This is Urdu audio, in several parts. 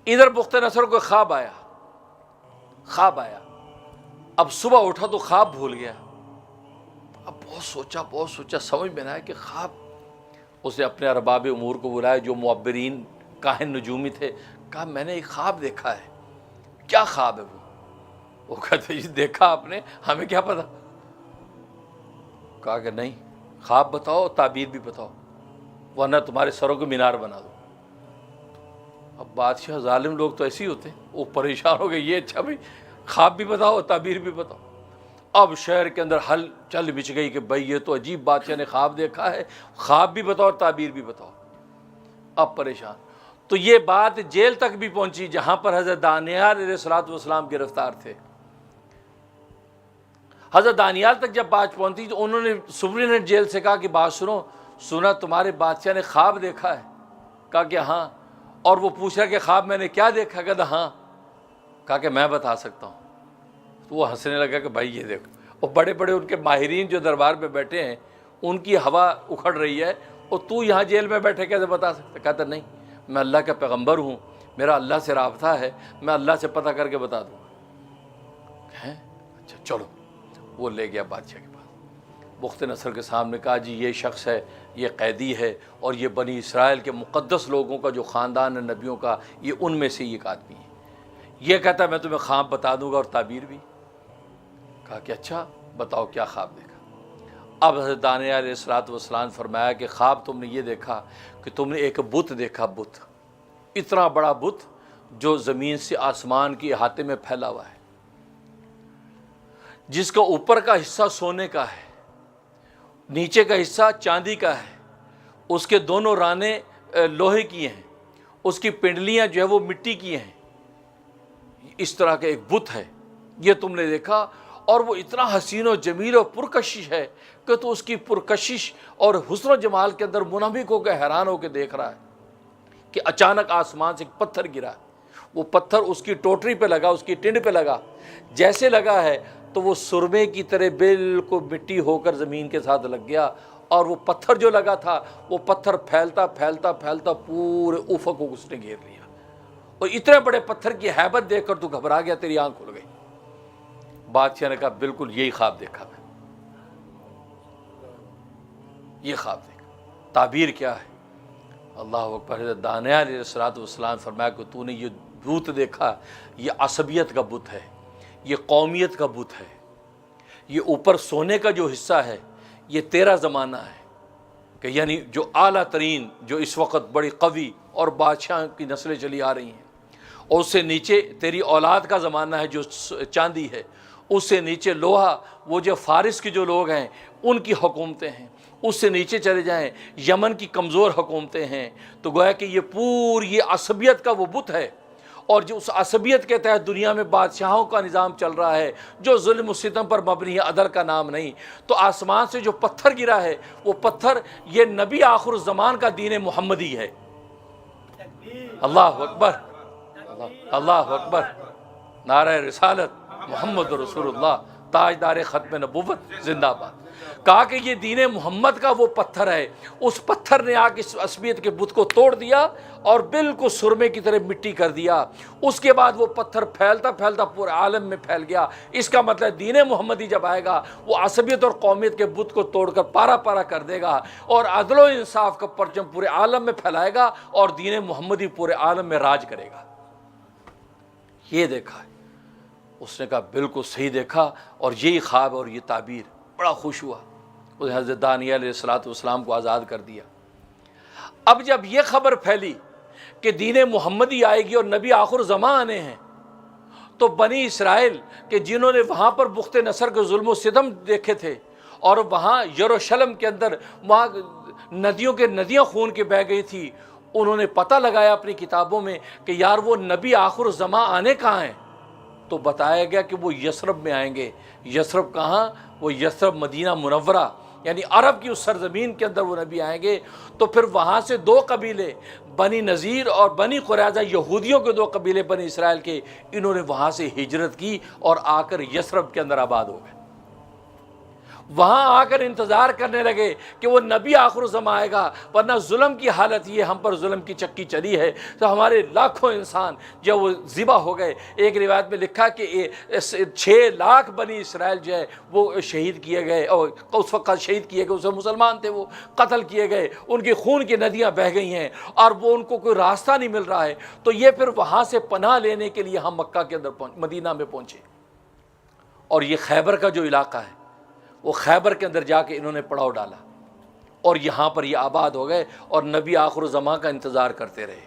ادھر بخت نصر کو خواب آیا، اب صبح اٹھا تو خواب بھول گیا۔ اب بہت سوچا سمجھ میں نہ آیا کہ خواب۔ اس نے اپنے ارباب امور کو بلایا جو معبرین کاہن نجومی تھے، کہا میں نے ایک خواب دیکھا ہے۔ کیا خواب ہے وہ کہتے جی دیکھا آپ نے، ہمیں کیا پتا۔ کہا کہ نہیں، خواب بتاؤ، تعبیر بھی بتاؤ، ورنہ تمہارے سروں کو مینار بنا دو۔ اب بادشاہ ظالم لوگ تو ایسے ہی ہوتے ہیں، وہ پریشان ہو گئے، یہ اچھا بھائی خواب بھی بتاؤ تعبیر بھی بتاؤ۔ اب شہر کے اندر ہل چل بچ گئی کہ بھائی یہ تو عجیب بادشاہ نے خواب دیکھا ہے، خواب بھی بتاؤ تعبیر بھی بتاؤ۔ اب پریشان، تو یہ بات جیل تک بھی پہنچی جہاں پر حضرت دانیال علیہ الصلوۃ والسلام گرفتار تھے۔ حضرت دانیال تک جب بات پہنچی تو انہوں نے سپرینٹینڈنٹ جیل سے کہا کہ بات سنا تمہارے بادشاہ نے خواب دیکھا ہے؟ کہا کہ ہاں۔ اور وہ پوچھ رہا کہ خواب میں نے کیا دیکھا؟ کہا ہاں۔ کہا کہ میں بتا سکتا ہوں۔ تو وہ ہنسنے لگا کہ بھائی یہ دیکھو، اور بڑے بڑے ان کے ماہرین جو دربار پہ بیٹھے ہیں ان کی ہوا اکھڑ رہی ہے، اور تو یہاں جیل میں بیٹھے کیسے بتا سکتا؟ کہتا نہیں، میں اللہ کا پیغمبر ہوں، میرا اللہ سے رابطہ ہے، میں اللہ سے پتہ کر کے بتا دوں گا۔ اچھا چلو، وہ لے گیا بادشاہ کے پاس، بخت نصر کے سامنے کہا جی یہ شخص ہے، یہ قیدی ہے، اور یہ بنی اسرائیل کے مقدس لوگوں کا جو خاندان ہے نبیوں کا، یہ ان میں سے ایک آدمی ہے۔ یہ کہتا ہے میں تمہیں خواب بتا دوں گا اور تعبیر بھی۔ کہا کہ اچھا بتاؤ کیا خواب دیکھا؟ اب حضرت دانیال علیہ الصلوۃ والسلام فرمایا کہ خواب تم نے یہ دیکھا کہ تم نے ایک بت دیکھا، بت، اتنا بڑا بت جو زمین سے آسمان کے احاطے میں پھیلا ہوا ہے، جس کا اوپر کا حصہ سونے کا ہے، نیچے کا حصہ چاندی کا ہے، اس کے دونوں رانے لوہے کی ہیں، اس کی پنڈلیاں جو ہے وہ مٹی کی ہیں۔ اس طرح کا ایک بت ہے، یہ تم نے دیکھا، اور وہ اتنا حسین و جمیل اور پرکشش ہے کہ تو اس کی پرکشش اور حسن و جمال کے اندر منہمک ہو کے حیران ہو کے دیکھ رہا ہے کہ اچانک آسمان سے ایک پتھر گرا، وہ پتھر اس کی ٹوٹری پہ لگا، اس کی ٹنڈ پہ لگا، جیسے لگا ہے تو وہ سرمے کی طرح بالکل مٹی ہو کر زمین کے ساتھ لگ گیا، اور وہ پتھر جو لگا تھا وہ پتھر پھیلتا پھیلتا پھیلتا پورے افق کو اس نے گھیر لیا، اور اتنے بڑے پتھر کی ہیبت دیکھ کر تو گھبرا گیا، تیری آنکھ کھل گئی۔ بادشاہ نے کہا بالکل یہی خواب دیکھا میں، یہ خواب دیکھا۔ تعبیر کیا ہے؟ اللہ اکبر۔ حضرت دانیال علیہ الصلوۃ والسلام فرمایا کہ تو نے یہ بت دیکھا، یہ عصبیت کا بت ہے، یہ قومیت کا بت ہے، یہ اوپر سونے کا جو حصہ ہے یہ تیرا زمانہ ہے، کہ یعنی جو اعلیٰ ترین، جو اس وقت بڑی قوی اور بادشاہ کی نسلیں چلی آ رہی ہیں، اور اس سے نیچے تیری اولاد کا زمانہ ہے جو چاندی ہے، اس سے نیچے لوہا، وہ جو فارس کے جو لوگ ہیں ان کی حکومتیں ہیں، اس سے نیچے چلے جائیں یمن کی کمزور حکومتیں ہیں، تو گویا کہ یہ پوری یہ عصبیت کا وہ بت ہے، اور جو اس عصبیت کے تحت دنیا میں بادشاہوں کا نظام چل رہا ہے جو ظلم و ستم پر مبنی ہے، عدل کا نام نہیں۔ تو آسمان سے جو پتھر گرا ہے وہ پتھر یہ نبی آخر الزمان کا دین محمدی ہے۔ اللہ اکبر، اللہ اکبر، نعرہ رسالت محمد رسول اللہ، تاجدار ختم نبوت زندہ باد۔ کہا کہ یہ دین محمد کا وہ پتھر ہے، اس پتھر نے آ کے اس عصبیت کے بت کو توڑ دیا اور بالکل سرمے کی طرح مٹی کر دیا۔ اس کے بعد وہ پتھر پھیلتا پھیلتا پورے عالم میں پھیل گیا۔ اس کا مطلب دین محمدی جب آئے گا وہ عصبیت اور قومیت کے بت کو توڑ کر پارا پارا کر دے گا، اور عدل و انصاف کا پرچم پورے عالم میں پھیلائے گا، اور دین محمدی پورے عالم میں راج کرے گا۔ یہ دیکھا ہے۔ اس نے کہا بالکل صحیح دیکھا، اور یہی خواب اور یہ تعبیر۔ بڑا خوش ہوا، اس نے حضرت دانیال علیہ الصلوۃ والسلام کو آزاد کر دیا۔ اب جب یہ خبر پھیلی کہ دین محمدی آئے گی اور نبی آخر زمان آنے ہیں، تو بنی اسرائیل کہ جنہوں نے وہاں پر بخت نصر کے ظلم و ستم دیکھے تھے، اور وہاں یروشلم کے اندر وہاں ندیوں کے ندیاں خون کے بہہ گئی تھی، انہوں نے پتہ لگایا اپنی کتابوں میں کہ یار وہ نبی آخر زمان آنے کہاں ہیں، تو بتایا گیا کہ وہ یثرب میں آئیں گے۔ یثرب کہاں؟ وہ یثرب مدینہ منورہ، یعنی عرب کی اس سرزمین کے اندر وہ نبی آئیں گے۔ تو پھر وہاں سے دو قبیلے، بنی نذیر اور بنی قریظہ، یہودیوں کے دو قبیلے بنی اسرائیل کے، انہوں نے وہاں سے ہجرت کی اور آ کر یثرب کے اندر آباد ہو گئے۔ وہاں آ کر انتظار کرنے لگے کہ وہ نبی آخر الزمان آئے گا، ورنہ ظلم کی حالت یہ ہم پر ظلم کی چکی چلی ہے تو ہمارے لاکھوں انسان جو وہ ذبح ہو گئے۔ ایک روایت میں لکھا کہ 6 لاکھ بنی اسرائیل جو ہے وہ شہید کیے گئے، اور اس وقت شہید کیے گئے، اس وقت مسلمان تھے، وہ قتل کیے گئے، ان کی خون کی ندیاں بہہ گئی ہیں اور وہ ان کو کوئی راستہ نہیں مل رہا ہے۔ تو یہ پھر وہاں سے پناہ لینے کے لیے ہم مکہ کے اندر مدینہ میں پہنچے، اور یہ خیبر کا جو علاقہ ہے وہ خیبر کے اندر جا کے انہوں نے پڑاؤ ڈالا اور یہاں پر یہ آباد ہو گئے اور نبی آخر الزمان کا انتظار کرتے رہے۔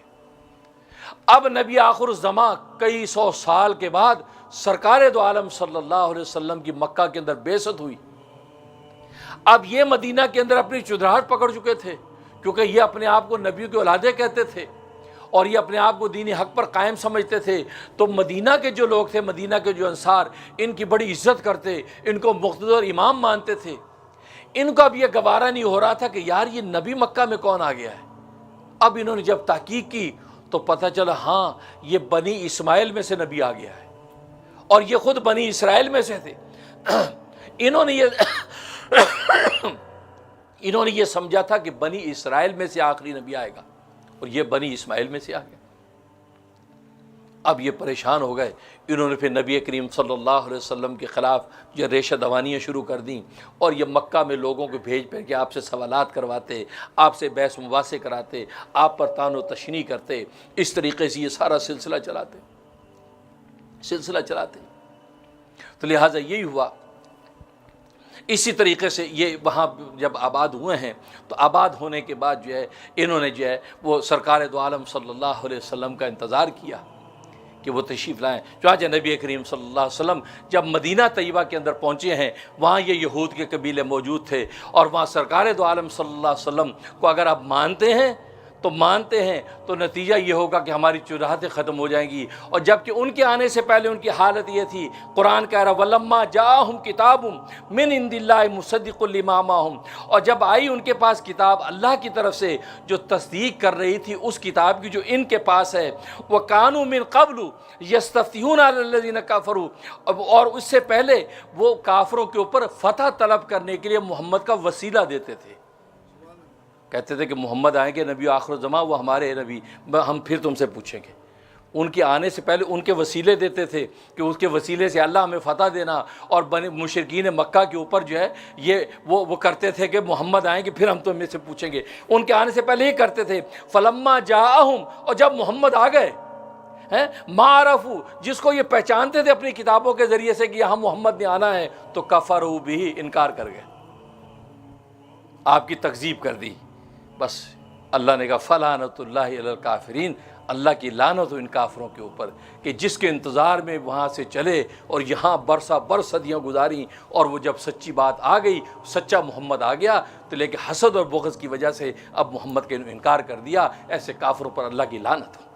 اب نبی آخر الزمان کئی سو سال کے بعد سرکار دو عالم صلی اللہ علیہ وسلم کی مکہ کے اندر بعثت ہوئی۔ اب یہ مدینہ کے اندر اپنی چودراہٹ پکڑ چکے تھے، کیونکہ یہ اپنے آپ کو نبیوں کے اولادیں کہتے تھے اور یہ اپنے آپ کو دین حق پر قائم سمجھتے تھے۔ تو مدینہ کے جو لوگ تھے، مدینہ کے جو انصار، ان کی بڑی عزت کرتے، ان کو مقتدی اور امام مانتے تھے۔ ان کو اب یہ گوارا نہیں ہو رہا تھا کہ یار یہ نبی مکہ میں کون آ گیا ہے۔ اب انہوں نے جب تحقیق کی تو پتہ چلا ہاں یہ بنی اسماعیل میں سے نبی آ گیا ہے، اور یہ خود بنی اسرائیل میں سے تھے۔ انہوں نے یہ سمجھا تھا کہ بنی اسرائیل میں سے آخری نبی آئے گا، اور یہ بنی اسماعیل میں سے آ گیا۔ اب یہ پریشان ہو گئے، انہوں نے پھر نبی کریم صلی اللہ علیہ وسلم کے خلاف یہ ریشہ دوانیاں شروع کر دیں، اور یہ مکہ میں لوگوں کو بھیج کے آپ سے سوالات کرواتے، آپ سے بحث مباحثے کراتے، آپ پر طعن و تشنیع کرتے۔ اس طریقے سے یہ سارا سلسلہ چلاتے۔ تو لہٰذا یہی ہوا۔ اسی طریقے سے یہ وہاں جب آباد ہوئے ہیں تو آباد ہونے کے بعد جو ہے انہوں نے جو ہے وہ سرکار دو عالم صلی اللہ علیہ وسلم کا انتظار کیا کہ وہ تشریف لائیں۔ چنانچہ نبی کریم صلی اللہ علیہ وسلم جب مدینہ طیبہ کے اندر پہنچے ہیں، وہاں یہ یہود کے قبیلے موجود تھے، اور وہاں سرکار دو عالم صلی اللہ علیہ وسلم کو اگر آپ مانتے ہیں تو نتیجہ یہ ہوگا کہ ہماری چراہتیں ختم ہو جائیں گی۔ اور جبکہ ان کے آنے سے پہلے ان کی حالت یہ تھی، قرآن کہہ رہا وَلَمَّا جَاءَهُمْ كِتَابٌ مِّنْ عِندِ اللَّهِ مُصَدِّقٌ لِّمَا مَعَهُمْ، اور جب آئی ان کے پاس کتاب اللہ کی طرف سے جو تصدیق کر رہی تھی اس کتاب کی جو ان کے پاس ہے، وَكَانُوا مِن قَبْلُ يَسْتَفْتِحُونَ عَلَى الَّذِينَ كَفَرُوا، اور اس سے پہلے وہ کافروں کے اوپر فتح طلب کرنے کے لیے محمد کا وسیلہ دیتے تھے، کہتے تھے کہ محمد آئیں گے نبی آخر الزمان، وہ ہمارے نبی، ہم پھر تم سے پوچھیں گے۔ ان کے آنے سے پہلے ان کے وسیلے دیتے تھے کہ اس کے وسیلے سے اللہ ہمیں فتح دینا، اور مشرکین مکہ کے اوپر جو ہے یہ وہ کرتے تھے کہ محمد آئیں گے پھر ہم تم سے پوچھیں گے۔ ان کے آنے سے پہلے یہ کرتے تھے۔ فلما جاءہم، اور جب محمد آ گئے معرفو، جس کو یہ پہچانتے تھے اپنی کتابوں کے ذریعے سے کہ یہاں محمد نے آنا ہے، تو کفروا بھی، انکار کر گئے، آپ کی تکذیب کر دی۔ بس اللہ نے کہا فلعنۃ اللہ علی الکافرین، اللہ کی لعنت ہو ان کافروں کے اوپر کہ جس کے انتظار میں وہاں سے چلے اور یہاں برسا برس صدیاں گزاریں، اور وہ جب سچی بات آ گئی، سچا محمد آ گیا، تو لیکن حسد اور بغض کی وجہ سے اب محمد کے انکار کر دیا۔ ایسے کافروں پر اللہ کی لعنت ہو۔